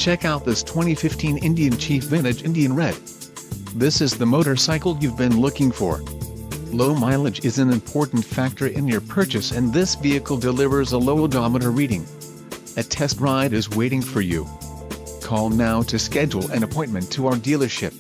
Check out this 2015 Indian Chief Vintage Indian Red. This is the motorcycle you've been looking for. Low mileage is an important factor in your purchase, and this vehicle delivers a low odometer reading. A test ride is waiting for you. Call now to schedule an appointment to our dealership.